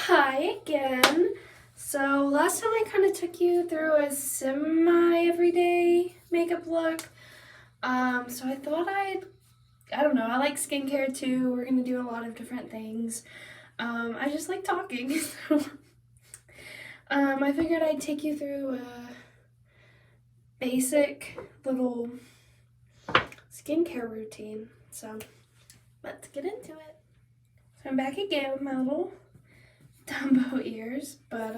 Hi again. So last time I kind of took you through a semi-everyday makeup look. So I thought I don't know, I like skincare too. We're gonna do a lot of different things. I just like talking. So I figured I'd take you through a basic little skincare routine. So let's get into it. So I'm back again with my little Dumbo ears, but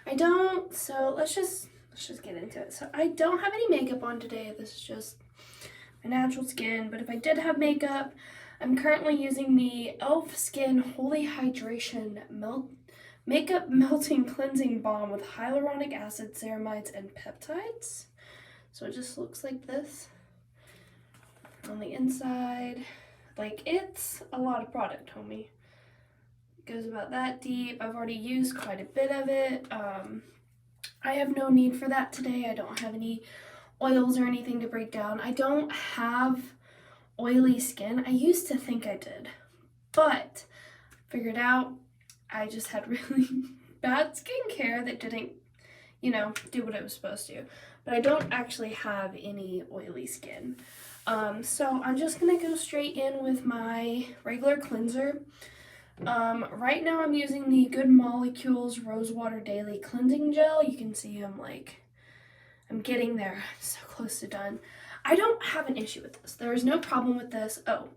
I don't, so let's just get into it. So I don't have any makeup on today. This is just my natural skin, but if I did have makeup, I'm currently using the e.l.f. Skin Holy Hydration Makeup Melting Cleansing Balm with hyaluronic acid, ceramides, and peptides. So it just looks like this on the inside. Like, it's a lot of product, homie. Goes about that deep. I've already used quite a bit of it. I have no need for that today. I don't have any oils or anything to break down. I don't have oily skin. I used to think I did, but figured out I just had really bad skincare that didn't, do what it was supposed to. But I don't actually have any oily skin. So I'm just gonna go straight in with my regular cleanser. Right now I'm using the Good Molecules Rosewater Daily Cleansing Gel. You can see I'm getting there. I'm so close to done. I don't have an issue with this. There is no problem with this. Oh,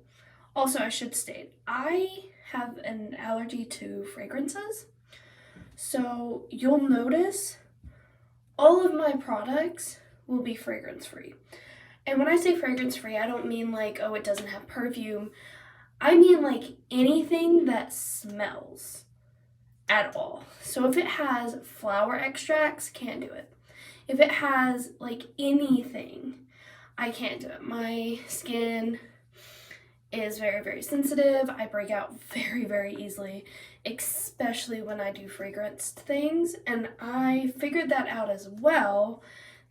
also I should state, I have an allergy to fragrances. So you'll notice all of my products will be fragrance free. And when I say fragrance free, I don't mean like, oh, it doesn't have perfume. I mean like anything that smells at all. So if it has flower extracts, can't do it. If it has like anything, I can't do it. My skin is very, very sensitive. I break out very, very easily, especially when I do fragranced things. And I figured that out as well,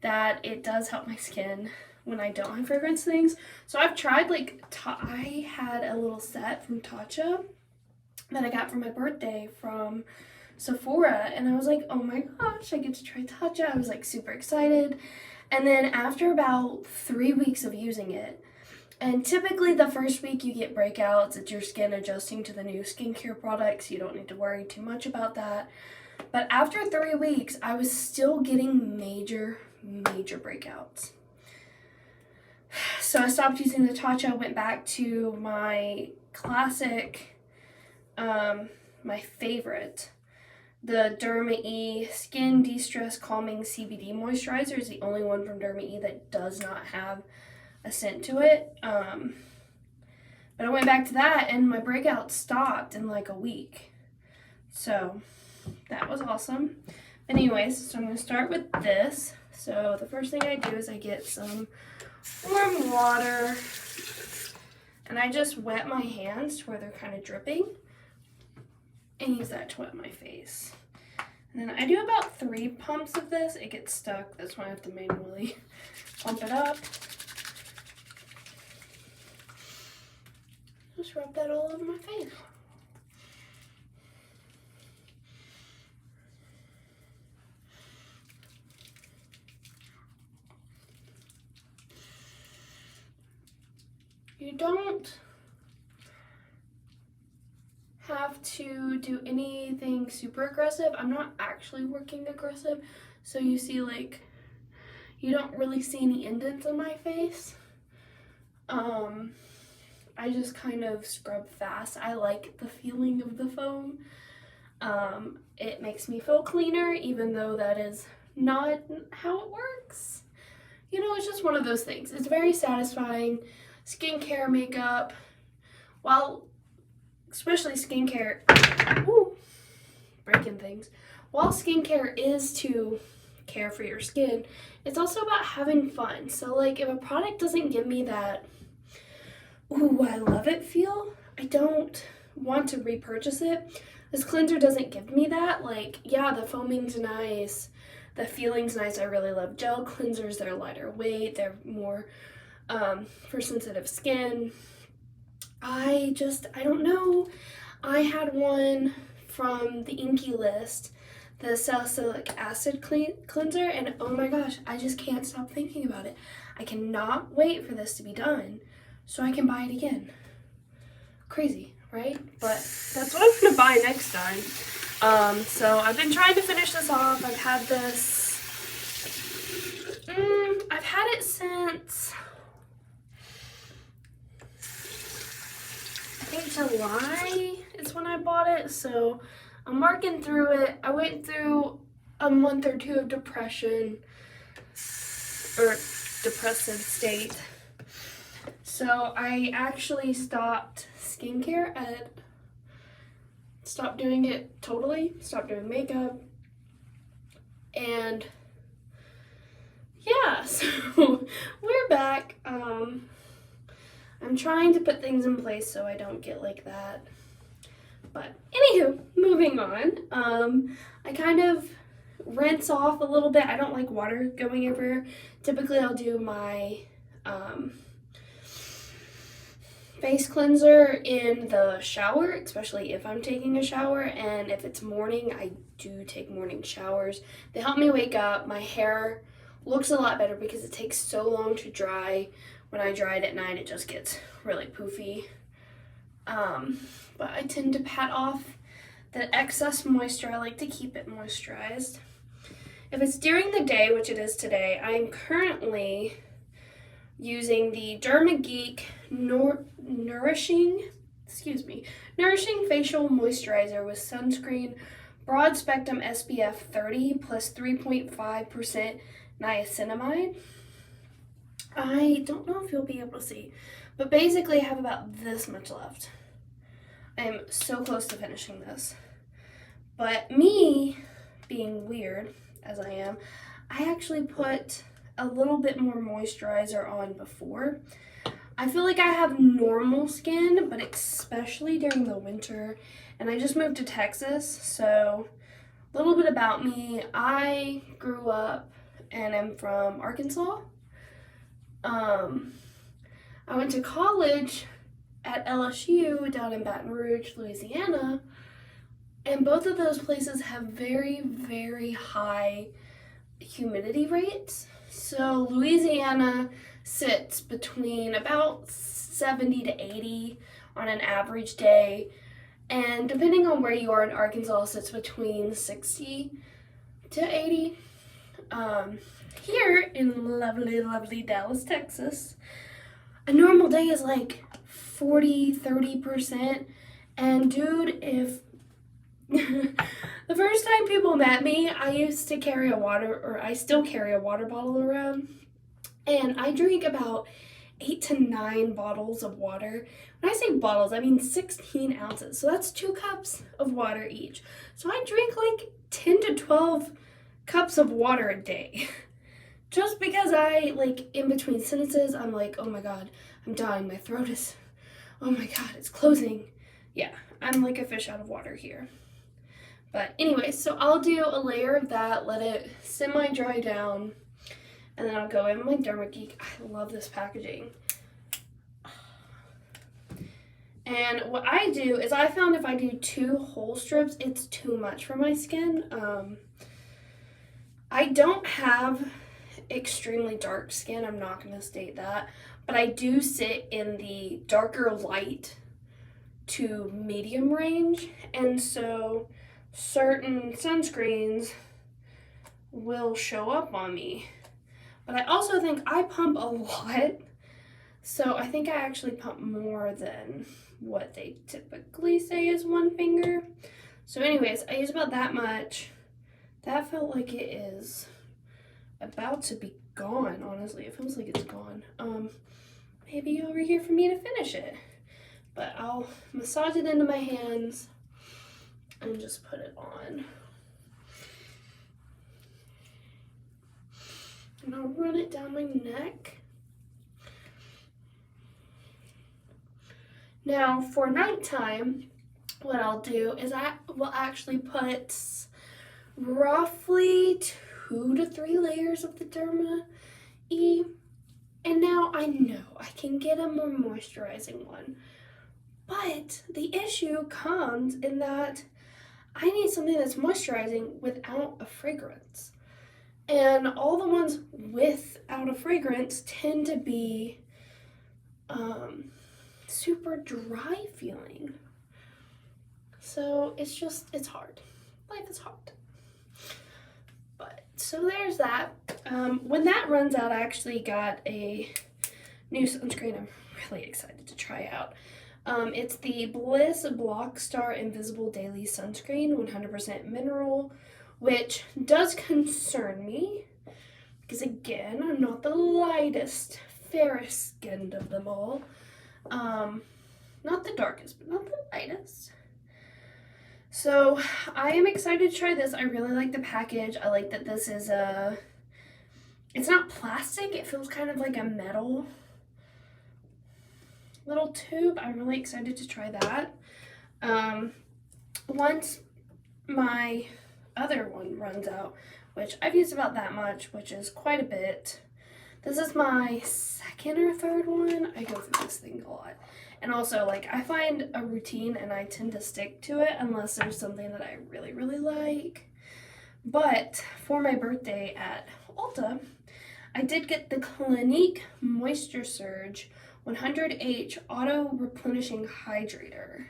that it does help my skin when I don't have fragrance things. So I've tried I had a little set from Tatcha that I got for my birthday from Sephora, and I was like, oh my gosh, I get to try Tatcha. I was like super excited. And then after about 3 weeks of using it, and typically the first week you get breakouts, it's your skin adjusting to the new skincare products. You don't need to worry too much about that. But after 3 weeks, I was still getting major breakouts. So I stopped using the Tatcha, went back to my classic, my favorite, the Derma E Skin De-Stress Calming CBD Moisturizer is the only one from Derma E that does not have a scent to it. But I went back to that and my breakout stopped in like a week. So that was awesome. Anyways, so I'm going to start with this. So the first thing I do is I get some warm water and I just wet my hands to where they're kind of dripping and use that to wet my face. And then I do about 3 pumps of this. It gets stuck, that's why I have to manually pump it up. Just rub that all over my face. You don't have to do anything super aggressive. I'm not actually working aggressive, so you see you don't really see any indents on my face. I just kind of scrub fast. I like the feeling of the foam. It makes me feel cleaner, even though that is not how it works. It's just one of those things. It's very satisfying. Skincare, makeup, especially skincare, breaking things. While skincare is to care for your skin, it's also about having fun. So if a product doesn't give me that, ooh, I love it feel, I don't want to repurchase it. This cleanser doesn't give me that. Yeah, the foaming's nice, the feeling's nice. I really love gel cleansers. They're lighter weight, they're more for sensitive skin. I don't know. I had one from the Inkeylist, the Salicylic acid cleanser, and oh my gosh, I just can't stop thinking about it. I cannot wait for this to be done so I can buy it again. Crazy, right? But that's what I'm gonna buy next time. So I've been trying to finish this off. I've had this, I've had it since, I think July is when I bought it, so I'm working through it. I went through a month or two of depression, or depressive state. So I actually stopped skincare and stopped doing it totally, stopped doing makeup, and yeah, so we're back. I'm trying to put things in place so I don't get like that. But anywho, moving on. I kind of rinse off a little bit. I don't like water going everywhere. Typically I'll do my face cleanser in the shower, especially if I'm taking a shower, and if it's morning, I do take morning showers. They help me wake up. My hair looks a lot better because it takes so long to dry. When I dry it at night, it just gets really poofy. But I tend to pat off the excess moisture. I like to keep it moisturized. If it's during the day, which it is today, I'm currently using the Derma Geek Nourishing Facial Moisturizer with Sunscreen, Broad Spectrum SPF 30 plus 3.5% niacinamide. I don't know if you'll be able to see, but basically I have about this much left. I am so close to finishing this. But me, being weird as I am, I actually put a little bit more moisturizer on before. I feel like I have normal skin, but especially during the winter, and I just moved to Texas, so a little bit about me. I grew up and I'm from Arkansas. I went to college at LSU down in Baton Rouge, Louisiana, and both of those places have very, very high humidity rates. So Louisiana sits between about 70 to 80 on an average day, and depending on where you are in Arkansas, sits between 60 to 80. Here in lovely, lovely Dallas, Texas, a normal day is like 40-30%, and dude, if the first time people met me, I used to carry I still carry a water bottle around, and I drink about 8 to 9 bottles of water. When I say bottles, I mean 16 ounces, so that's 2 cups of water each. So I drink like 10 to 12 cups of water a day. Just because I, like, in between sentences, I'm like, oh my god, I'm dying, my throat is, oh my god, it's closing. Yeah, I'm like a fish out of water here. But anyway, so I'll do a layer of that, let it semi-dry down, and then I'll go in my Derma Geek. I love this packaging. And what I do is I found if I do 2 whole strips, it's too much for my skin. I don't have extremely dark skin, I'm not going to state that, but I do sit in the darker light to medium range, and so certain sunscreens will show up on me. But I also think I pump a lot, so I think I actually pump more than what they typically say is 1 finger. So anyways, I use about that much. That felt like it is about to be gone, honestly. It feels like it's gone. Maybe over here for me to finish it. But I'll massage it into my hands and just put it on. And I'll run it down my neck. Now for nighttime, what I'll do is I will actually put roughly 2 to 3 layers of the Derma E. And now I know I can get a more moisturizing one. But the issue comes in that I need something that's moisturizing without a fragrance. And all the ones without a fragrance tend to be super dry feeling. So it's hard. Life is hard. But, so there's that. When that runs out, I actually got a new sunscreen I'm really excited to try out. It's the Bliss Block Star Invisible Daily Sunscreen, 100% mineral, which does concern me because, again, I'm not the lightest, fairest skinned of them all. Not the darkest, but not the lightest. So I am excited to try this. I really like the package. I like that this is it's not plastic. It feels kind of like a metal little tube. I'm really excited to try that. Once my other one runs out, which I've used about that much, which is quite a bit. This is my second or third one. I go through this thing a lot. And also, like, I find a routine and I tend to stick to it unless there's something that I really, really like. But for my birthday at Ulta, I did get the Clinique Moisture Surge 100H Auto-replenishing Hydrator.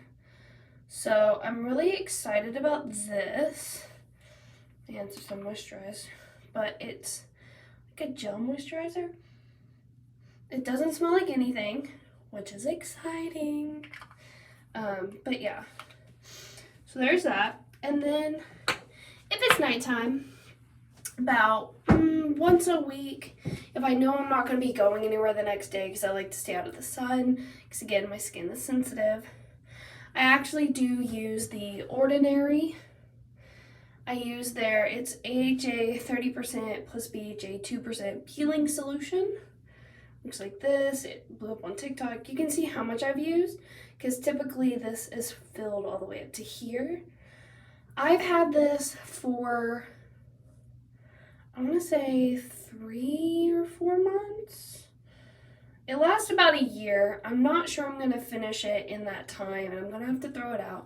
So I'm really excited about this. My hands are so moisturized. But it's like a gel moisturizer. It doesn't smell like anything, which is exciting. But yeah. So there's that. And then if it's nighttime, about once a week, if I know I'm not going to be going anywhere the next day because I like to stay out of the sun, because again, my skin is sensitive, I actually do use the Ordinary. I use it's AHA 30% plus BHA 2% peeling solution. Looks like this. It blew up on TikTok. You can see how much I've used because typically this is filled all the way up to here. I've had this for, I want to say 3 or 4 months. It lasts about a year. I'm not sure I'm going to finish it in that time, and I'm going to have to throw it out.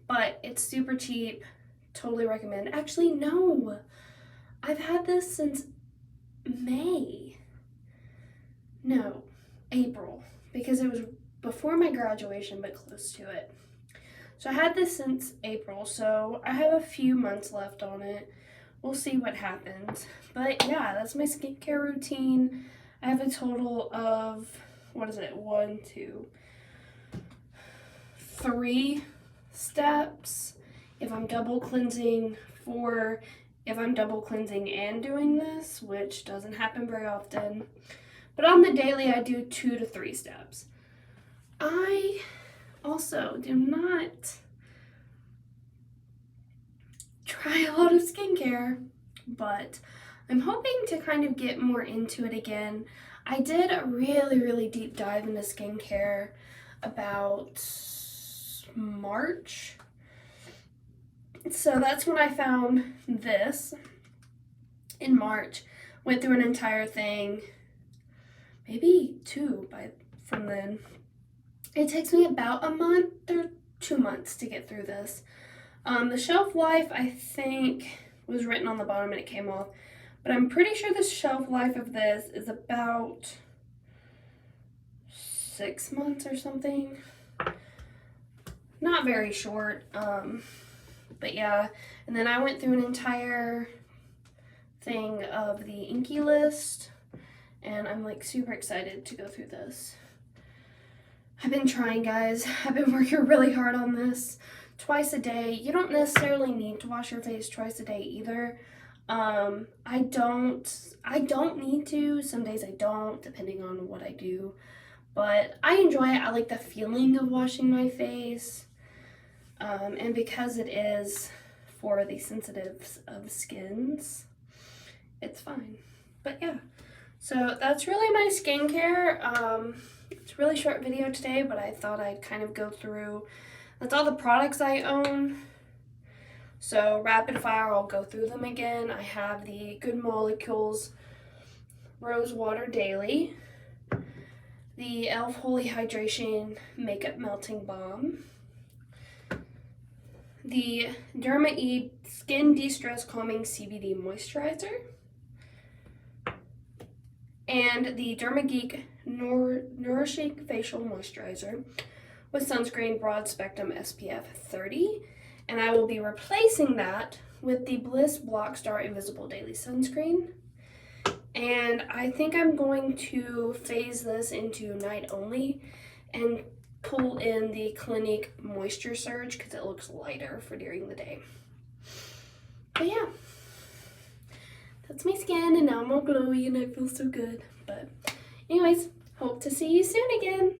But it's super cheap. Totally recommend. Actually, no. I've had this since May. No, April. Because it was before my graduation, but close to it. So I had this since April, so I have a few months left on it. We'll see what happens. But yeah, that's my skincare routine. I have a total of, 1, 2, 3 steps. If I'm double cleansing, 4 if I'm double cleansing and doing this, which doesn't happen very often. But on the daily, I do 2 to 3 steps. I also do not try a lot of skincare, but I'm hoping to kind of get more into it again. I did a really, really deep dive into skincare about March. So that's when I found this in March. Went through an entire thing, maybe 2 from then. It takes me about a month or 2 months to get through this. The shelf life, I think, was written on the bottom and it came off. But I'm pretty sure the shelf life of this is about 6 months or something. Not very short. But yeah. And then I went through an entire thing of the Inkeylist. And I'm like super excited to go through this. I've been trying, guys. I've been working really hard on this. Twice a day. You don't necessarily need to wash your face twice a day either. I don't need to. Some days I don't, depending on what I do. But I enjoy it. I like the feeling of washing my face. And because it is for the sensitives of skins, it's fine. But yeah. So that's really my skincare. It's a really short video today, but I thought I'd kind of go through. That's all the products I own. So rapid fire, I'll go through them again. I have the Good Molecules Rosewater Daily, the e.l.f. Holy Hydration Makeup Melting Balm, the Derma E Skin De-Stress Calming CBD Moisturizer, and the Derma Geek Nourishing Facial Moisturizer with Sunscreen Broad Spectrum SPF 30. And I will be replacing that with the Bliss Blockstar Invisible Daily Sunscreen. And I think I'm going to phase this into night only and pull in the Clinique Moisture Surge because it looks lighter for during the day. But yeah, that's my skin, and now I'm all glowy and I feel so good. But anyways, hope to see you soon again.